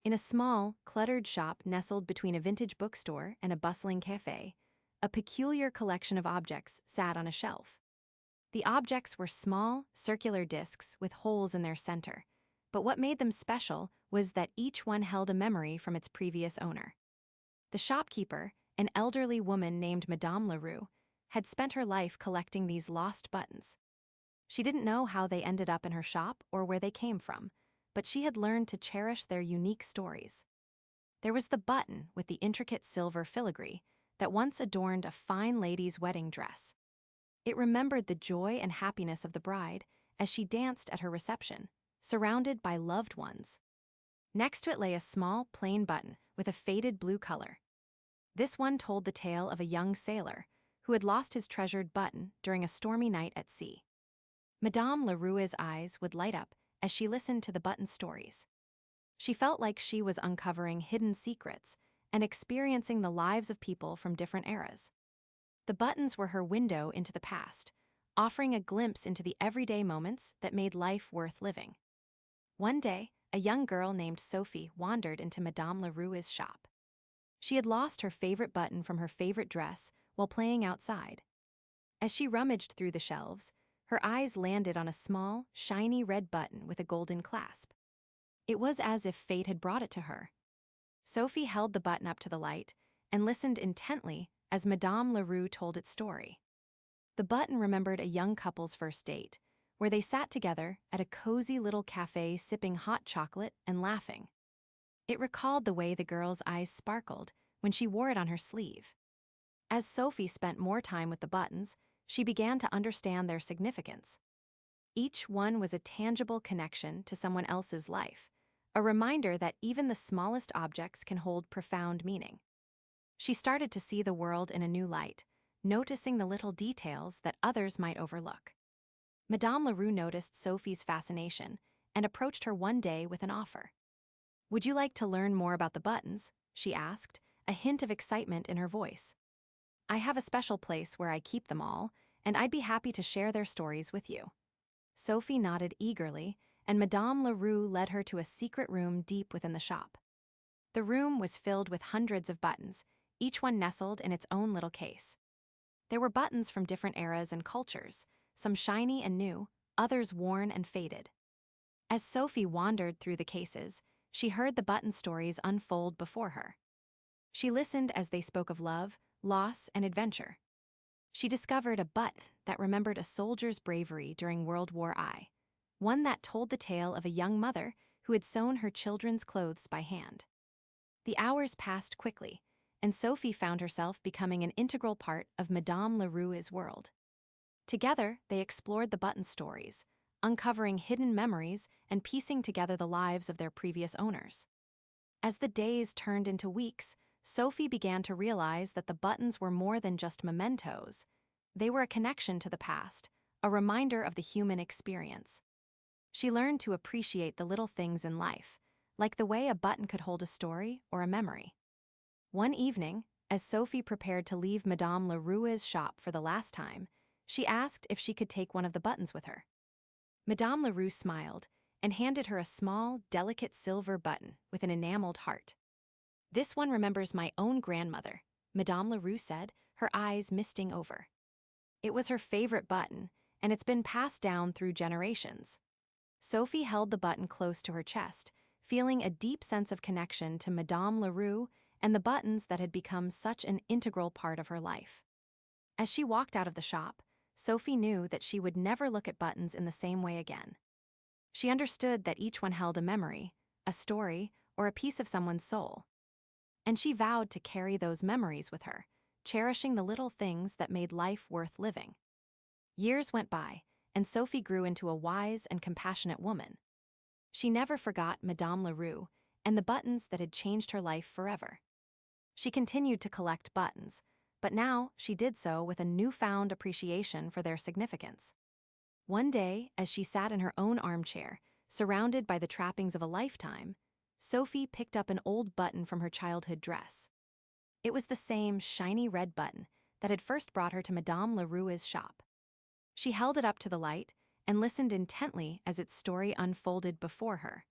In a small, cluttered shop nestled between a vintage bookstore and a bustling cafe, a peculiar collection of objects sat on a shelf. The objects were small, circular discs with holes in their center, but what made them special was that each one held a memory from its previous owner. The shopkeeper, an elderly woman named Madame Leroux, had spent her life collecting these lost buttons. She didn't know how they ended up in her shop or where they came from, but she had learned to cherish their unique stories. There was the button with the intricate silver filigree that once adorned a fine lady's wedding dress. It remembered the joy and happiness of the bride as she danced at her reception, surrounded by loved ones. Next to it lay a small, plain button with a faded blue color. This one told the tale of a young sailor who had lost his treasured button during a stormy night at sea. Madame Leroux's eyes would light up as she listened to the button's stories. She felt like she was uncovering hidden secrets and experiencing the lives of people from different eras. The buttons were her window into the past, offering a glimpse into the everyday moments that made life worth living. One day, a young girl named Sophie wandered into Madame Leroux's shop. She had lost her favorite button from her favorite dress while playing outside. As she rummaged through the shelves, her eyes landed on a small, shiny red button with a golden clasp. It was as if fate had brought it to her. Sophie held the button up to the light and listened intently as Madame Leroux told its story. The button remembered a young couple's first date, where they sat together at a cozy little cafe sipping hot chocolate and laughing. It recalled the way the girl's eyes sparkled when she wore it on her sleeve. As Sophie spent more time with the buttons, she began to understand their significance. Each one was a tangible connection to someone else's life, a reminder that even the smallest objects can hold profound meaning. She started to see the world in a new light, noticing the little details that others might overlook. Madame Leroux noticed Sophie's fascination and approached her one day with an offer. "Would you like to learn more about the buttons?" she asked, a hint of excitement in her voice. "I have a special place where I keep them all, and I'd be happy to share their stories with you." Sophie nodded eagerly, and Madame Leroux led her to a secret room deep within the shop. The room was filled with hundreds of buttons, each one nestled in its own little case. There were buttons from different eras and cultures, some shiny and new, others worn and faded. As Sophie wandered through the cases, she heard the button stories unfold before her. She listened as they spoke of love, loss, and adventure. She discovered a butt that remembered a soldier's bravery during World War I, one that told the tale of a young mother who had sewn her children's clothes by hand. The hours passed quickly, and Sophie found herself becoming an integral part of Madame Leroux's world. Together, they explored the button stories, uncovering hidden memories and piecing together the lives of their previous owners. As the days turned into weeks, Sophie began to realize that the buttons were more than just mementos. They were a connection to the past, a reminder of the human experience. She learned to appreciate the little things in life, like the way a button could hold a story or a memory. One evening, as Sophie prepared to leave Madame Leroux's shop for the last time, she asked if she could take one of the buttons with her. Madame Leroux smiled and handed her a small, delicate silver button with an enameled heart. "This one remembers my own grandmother," Madame Leroux said, her eyes misting over. "It was her favorite button, and it's been passed down through generations." Sophie held the button close to her chest, feeling a deep sense of connection to Madame Leroux and the buttons that had become such an integral part of her life. As she walked out of the shop, Sophie knew that she would never look at buttons in the same way again. She understood that each one held a memory, a story, or a piece of someone's soul. And she vowed to carry those memories with her, cherishing the little things that made life worth living. Years went by, and Sophie grew into a wise and compassionate woman. She never forgot Madame Leroux and the buttons that had changed her life forever. She continued to collect buttons, but now she did so with a newfound appreciation for their significance. One day, as she sat in her own armchair, surrounded by the trappings of a lifetime, Sophie picked up an old button from her childhood dress. It was the same shiny red button that had first brought her to Madame Leroux's shop. She held it up to the light and listened intently as its story unfolded before her.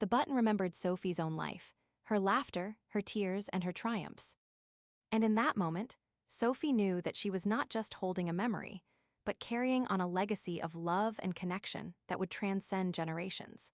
The button remembered Sophie's own life, her laughter, her tears, and her triumphs. And in that moment, Sophie knew that she was not just holding a memory, but carrying on a legacy of love and connection that would transcend generations.